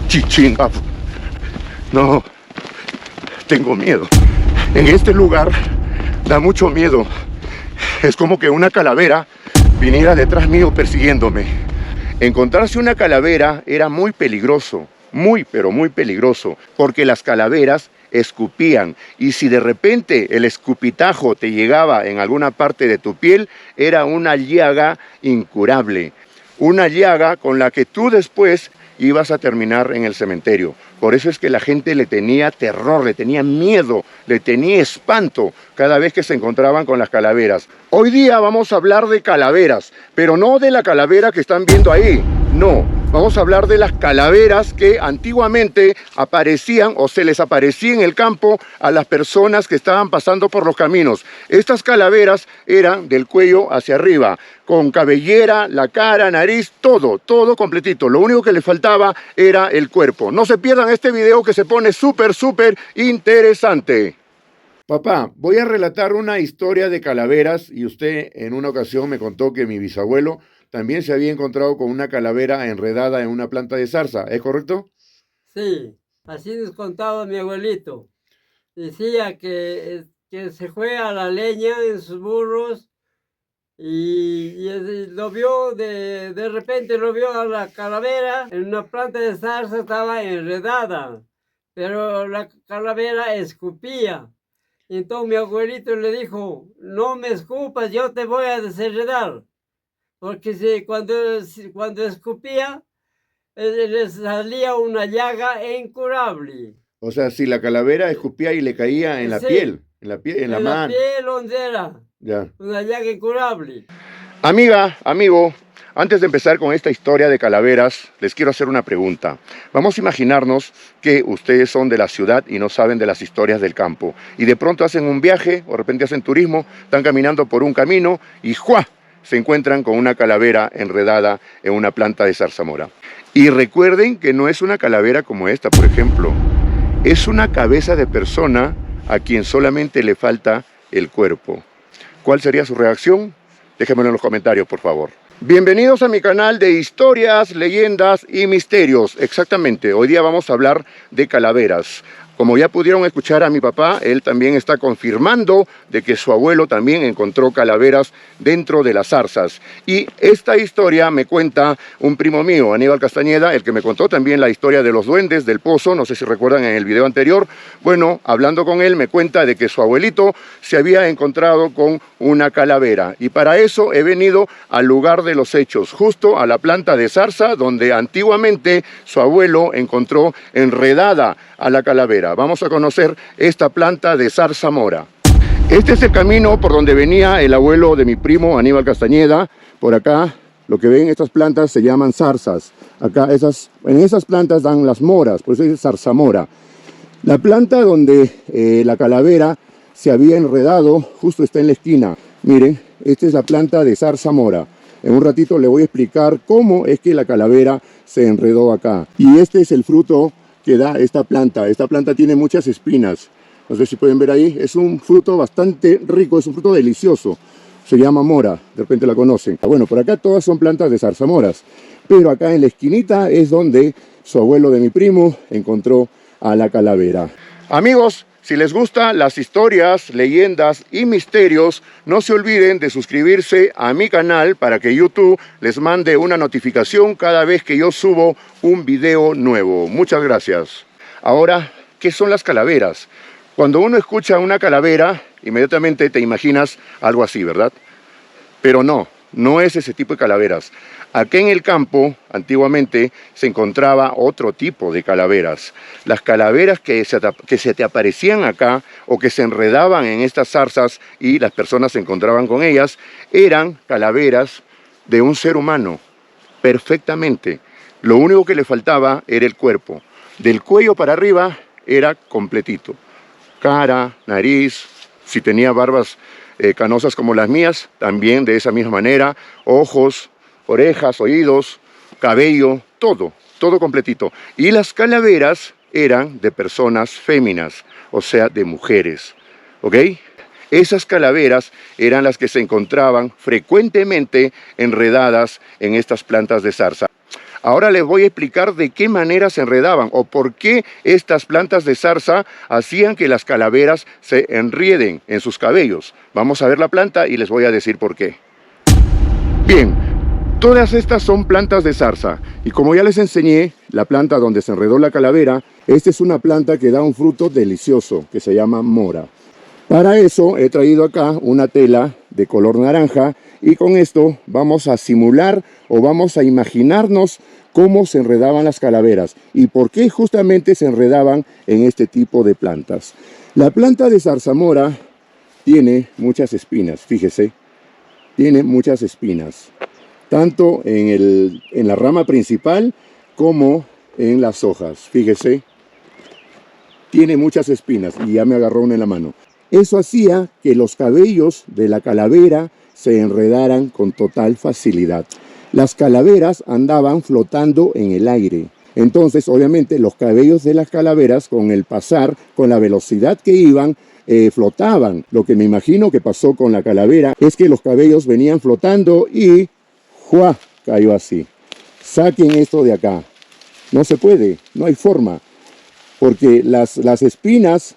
Chichinga. No, tengo miedo. En este lugar da mucho miedo. Es como que una calavera viniera detrás mío persiguiéndome. Encontrarse una calavera era muy peligroso, muy pero muy peligroso, porque las calaveras escupían, y si de repente el escupitajo te llegaba en alguna parte de tu piel, era una llaga incurable, una llaga con la que tú después ibas a terminar en el cementerio. Por eso es que la gente le tenía terror, le tenía miedo, le tenía espanto cada vez que se encontraban con las calaveras. Hoy día vamos a hablar de calaveras, pero no de la calavera que están viendo ahí, no. Vamos a hablar de las calaveras que antiguamente aparecían o se les aparecía en el campo a las personas que estaban pasando por los caminos. Estas calaveras eran del cuello hacia arriba, con cabellera, la cara, nariz, todo completito. Lo único que le faltaba era el cuerpo. No se pierdan este video que se pone súper interesante. Papá, voy a relatar una historia de calaveras y usted en una ocasión me contó que mi bisabuelo también se había encontrado con una calavera enredada en una planta de zarza, ¿es correcto? Sí, así nos contaba mi abuelito. Decía que se fue a la leña en sus burros y lo vio, de repente lo vio a la calavera en una planta de zarza, estaba enredada, pero la calavera escupía. Entonces mi abuelito le dijo: no me escupas, yo te voy a desenredar. Porque cuando escupía, le salía una llaga incurable. O sea, si la calavera escupía y le caía en la Sí, piel, en la en la mano. piel donde era, Ya. una llaga incurable. Amiga, amigo, antes de empezar con esta historia de calaveras, les quiero hacer una pregunta. Vamos a imaginarnos que ustedes son de la ciudad y no saben de las historias del campo. Y de pronto hacen un viaje, o de repente hacen turismo, están caminando por un camino y ¡juá!, se encuentran con una calavera enredada en una planta de zarzamora. Y recuerden que no es una calavera como esta, por ejemplo. Es una cabeza de persona a quien solamente le falta el cuerpo. ¿Cuál sería su reacción? Déjenmelo en los comentarios, por favor. Bienvenidos a mi canal de historias, leyendas y misterios. Exactamente, hoy día vamos a hablar de calaveras. Como ya pudieron escuchar a mi papá, él también está confirmando de que su abuelo también encontró calaveras dentro de las zarzas. Y esta historia me cuenta un primo mío, Aníbal Castañeda, el que me contó también la historia de los duendes del pozo, no sé si recuerdan en el video anterior. Bueno, hablando con él me cuenta de que su abuelito se había encontrado con una calavera. Y para eso he venido al lugar de los hechos, justo a la planta de zarza donde antiguamente su abuelo encontró enredada a la calavera. Vamos a conocer esta planta de zarzamora. Este es el camino por donde venía el abuelo de mi primo Aníbal Castañeda. Por acá, lo que ven, estas plantas se llaman zarzas. Acá, en esas plantas dan las moras, por eso es zarzamora. La planta donde la calavera se había enredado justo está en la esquina. Miren, esta es la planta de zarzamora. En un ratito le voy a explicar cómo es que la calavera se enredó acá. Y este es el fruto que da esta planta. Esta planta tiene muchas espinas. No sé si pueden ver ahí. Es un fruto bastante rico, es un fruto delicioso. Se llama mora, de repente la conocen. Bueno, por acá todas son plantas de zarzamoras. Pero acá en la esquinita es donde su abuelo de mi primo encontró a la calavera. Amigos, si les gustan las historias, leyendas y misterios, no se olviden de suscribirse a mi canal para que YouTube les mande una notificación cada vez que yo subo un video nuevo. Muchas gracias. Ahora, ¿qué son las calaveras? Cuando uno escucha una calavera, inmediatamente te imaginas algo así, ¿verdad? Pero no es ese tipo de calaveras. Aquí en el campo, antiguamente, se encontraba otro tipo de calaveras. Las calaveras que se te aparecían acá o que se enredaban en estas zarzas y las personas se encontraban con ellas, eran calaveras de un ser humano, perfectamente. Lo único que le faltaba era el cuerpo. Del cuello para arriba era completito. Cara, nariz, si tenía barbas canosas como las mías, también de esa misma manera, ojos, orejas, oídos, cabello, todo completito. Y las calaveras eran de personas féminas, o sea, de mujeres, ¿ok? Esas calaveras eran las que se encontraban frecuentemente enredadas en estas plantas de zarza. Ahora les voy a explicar de qué manera se enredaban o por qué estas plantas de zarza hacían que las calaveras se enrieden en sus cabellos. Vamos a ver la planta y les voy a decir por qué. Bien, todas estas son plantas de zarza y como ya les enseñé, la planta donde se enredó la calavera, esta es una planta que da un fruto delicioso que se llama mora. Para eso he traído acá una tela de color naranja y con esto vamos a simular o vamos a imaginarnos cómo se enredaban las calaveras y por qué justamente se enredaban en este tipo de plantas. La planta de zarzamora tiene muchas espinas, fíjese, tiene muchas espinas, tanto en la rama principal como en las hojas, fíjese, tiene muchas espinas y ya me agarró una en la mano. Eso hacía que los cabellos de la calavera se enredaran con total facilidad. Las calaveras andaban flotando en el aire. Entonces, obviamente, los cabellos de las calaveras, con el pasar, con la velocidad que iban, flotaban. Lo que me imagino que pasó con la calavera es que los cabellos venían flotando y ¡juá! Cayó así. Saquen esto de acá. No se puede, no hay forma. Porque las espinas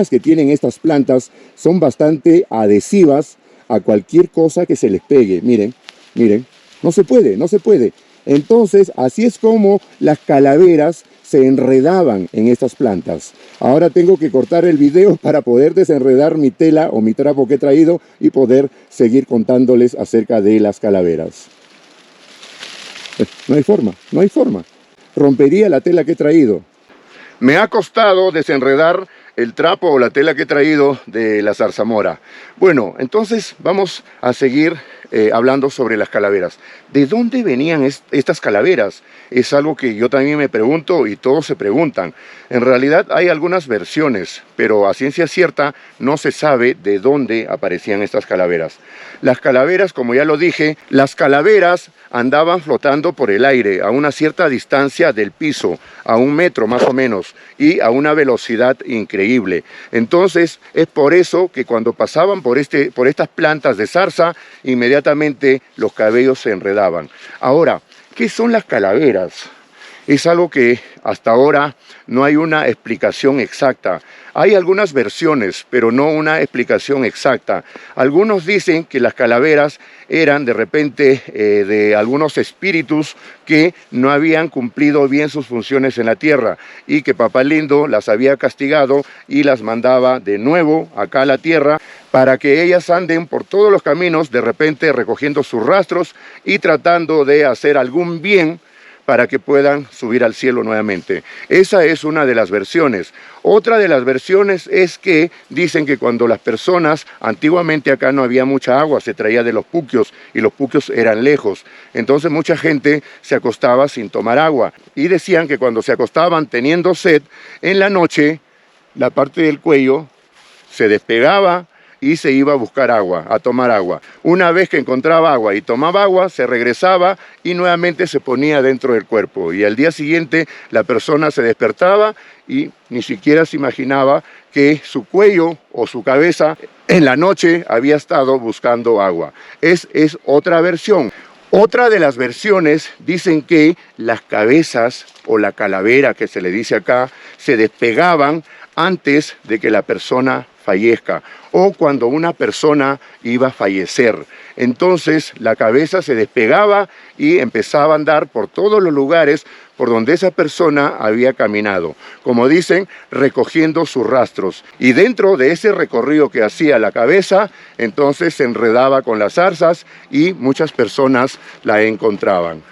que tienen estas plantas son bastante adhesivas a cualquier cosa que se les pegue. Miren, miren, no se puede, no se puede. Entonces, así es como las calaveras se enredaban en estas plantas. Ahora tengo que cortar el video para poder desenredar mi tela o mi trapo que he traído y poder seguir contándoles acerca de las calaveras. No hay forma, no hay forma. Rompería la tela que he traído. Me ha costado desenredar el trapo o la tela que he traído de la zarzamora. Bueno, entonces vamos a seguir hablando sobre las calaveras. ¿De dónde venían estas calaveras? Es algo que yo también me pregunto y todos se preguntan. En realidad hay algunas versiones, pero a ciencia cierta no se sabe de dónde aparecían estas calaveras. Las calaveras, como ya lo dije, las calaveras andaban flotando por el aire a una cierta distancia del piso, a 1 metro más o menos, y a una velocidad increíble. Entonces es por eso que cuando pasaban por estas plantas de zarza, inmediatamente los cabellos se enredaban. Ahora, ¿qué son las calaveras? Es algo que hasta ahora no hay una explicación exacta. Hay algunas versiones, pero no una explicación exacta. Algunos dicen que las calaveras eran de repente de algunos espíritus que no habían cumplido bien sus funciones en la tierra y que Papá Lindo las había castigado y las mandaba de nuevo acá a la tierra para que ellas anden por todos los caminos, de repente recogiendo sus rastros y tratando de hacer algún bien para que puedan subir al cielo nuevamente. Esa es una de las versiones. Otra de las versiones es que dicen que cuando las personas, antiguamente acá no había mucha agua, se traía de los puquios y los puquios eran lejos. Entonces mucha gente se acostaba sin tomar agua y decían que cuando se acostaban teniendo sed, en la noche la parte del cuello se despegaba y se iba a buscar agua, a tomar agua. Una vez que encontraba agua y tomaba agua, se regresaba y nuevamente se ponía dentro del cuerpo. Y al día siguiente la persona se despertaba y ni siquiera se imaginaba que su cuello o su cabeza en la noche había estado buscando agua. Es otra versión. Otra de las versiones dicen que las cabezas o la calavera que se le dice acá se despegaban antes de que la persona fallezca o cuando una persona iba a fallecer. Entonces la cabeza se despegaba y empezaba a andar por todos los lugares por donde esa persona había caminado, como dicen, recogiendo sus rastros. Y dentro de ese recorrido que hacía la cabeza, entonces se enredaba con las zarzas y muchas personas la encontraban.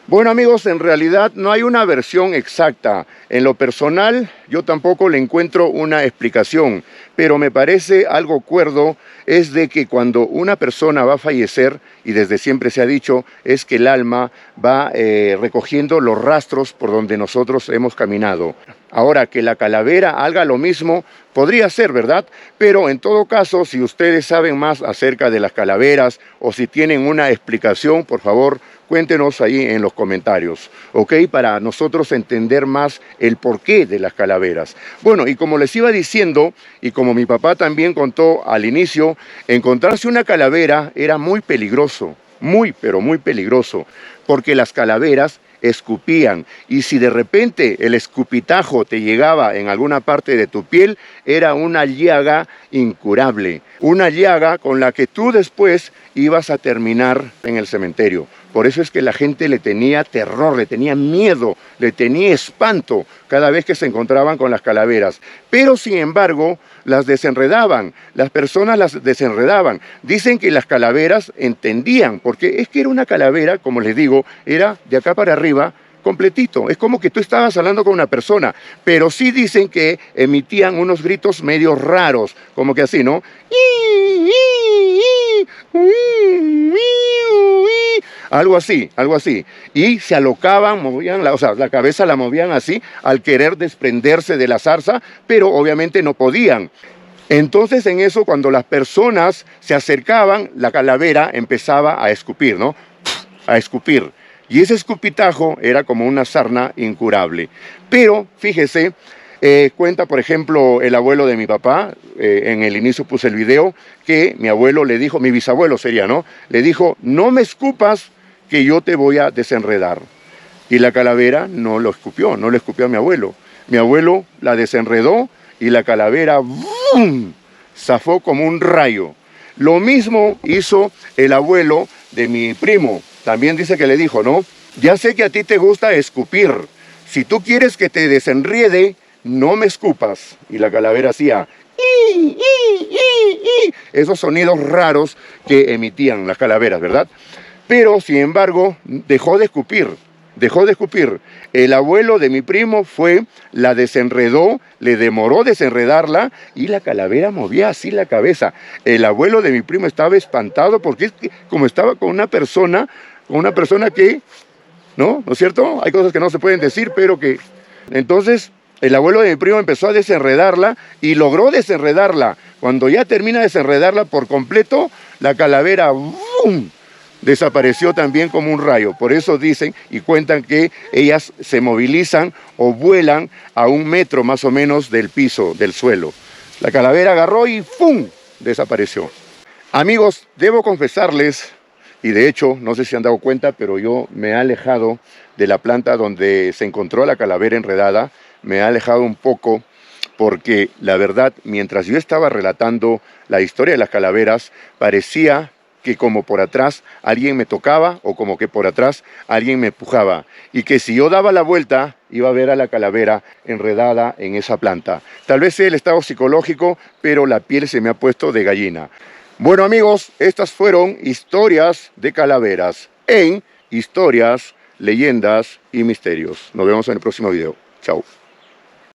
Bueno amigos, en realidad no hay una versión exacta. En lo personal, yo tampoco le encuentro una explicación, pero me parece algo cuerdo es de que cuando una persona va a fallecer, y desde siempre se ha dicho, es que el alma va recogiendo los rastros por donde nosotros hemos caminado. Ahora, que la calavera haga lo mismo, podría ser, ¿verdad? Pero en todo caso, si ustedes saben más acerca de las calaveras o si tienen una explicación, por favor, cuéntenos ahí en los comentarios, ¿ok? Para nosotros entender más el porqué de las calaveras. Bueno, y como les iba diciendo, y como mi papá también contó al inicio, encontrarse una calavera era muy peligroso, muy, pero muy peligroso, porque las calaveras escupían, y si de repente el escupitajo te llegaba en alguna parte de tu piel, era una llaga incurable, una llaga con la que tú después ibas a terminar en el cementerio. Por eso es que la gente le tenía terror, le tenía miedo, le tenía espanto cada vez que se encontraban con las calaveras. Pero sin embargo, las desenredaban, las personas las desenredaban. Dicen que las calaveras entendían, porque es que era una calavera, como les digo, era de acá para arriba, completito. Es como que tú estabas hablando con una persona, pero sí dicen que emitían unos gritos medio raros, como que así, ¿no? Algo así, algo así. Y se alocaban, movían, la cabeza la movían así al querer desprenderse de la zarza, pero obviamente no podían. Entonces en eso, cuando las personas se acercaban, la calavera empezaba a escupir, ¿no? A escupir. Y ese escupitajo era como una sarna incurable. Pero, fíjese, cuenta, por ejemplo, el abuelo de mi papá, en el inicio puse el video, que mi abuelo le dijo, mi bisabuelo sería, ¿no? Le dijo, no me escupas, que yo te voy a desenredar. Y la calavera no lo escupió, no le escupió a mi abuelo. Mi abuelo la desenredó y la calavera ¡bum!, zafó como un rayo. Lo mismo hizo el abuelo de mi primo. También dice que le dijo, ¿no? Ya sé que a ti te gusta escupir. Si tú quieres que te desenriede, no me escupas. Y la calavera hacía esos sonidos raros que emitían las calaveras, ¿verdad? Pero, sin embargo, dejó de escupir. Dejó de escupir. El abuelo de mi primo fue, la desenredó, le demoró desenredarla y la calavera movía así la cabeza. El abuelo de mi primo estaba espantado porque es que, como estaba con una persona que, ¿no es cierto? Hay cosas que no se pueden decir, pero que... Entonces, el abuelo de mi primo empezó a desenredarla y logró desenredarla. Cuando ya termina de desenredarla por completo, la calavera ¡bum!, desapareció también como un rayo. Por eso dicen y cuentan que ellas se movilizan o vuelan a 1 metro más o menos del piso, del suelo. La calavera agarró y ¡pum!, desapareció. Amigos, debo confesarles, y de hecho, no sé si han dado cuenta, pero yo me he alejado de la planta donde se encontró la calavera enredada. Me he alejado un poco porque, la verdad, mientras yo estaba relatando la historia de las calaveras, parecía que como por atrás alguien me tocaba o como que por atrás alguien me empujaba. Y que si yo daba la vuelta, iba a ver a la calavera enredada en esa planta. Tal vez sea el estado psicológico, pero la piel se me ha puesto de gallina. Bueno amigos, estas fueron historias de calaveras en Historias, Leyendas y Misterios. Nos vemos en el próximo video. Chao.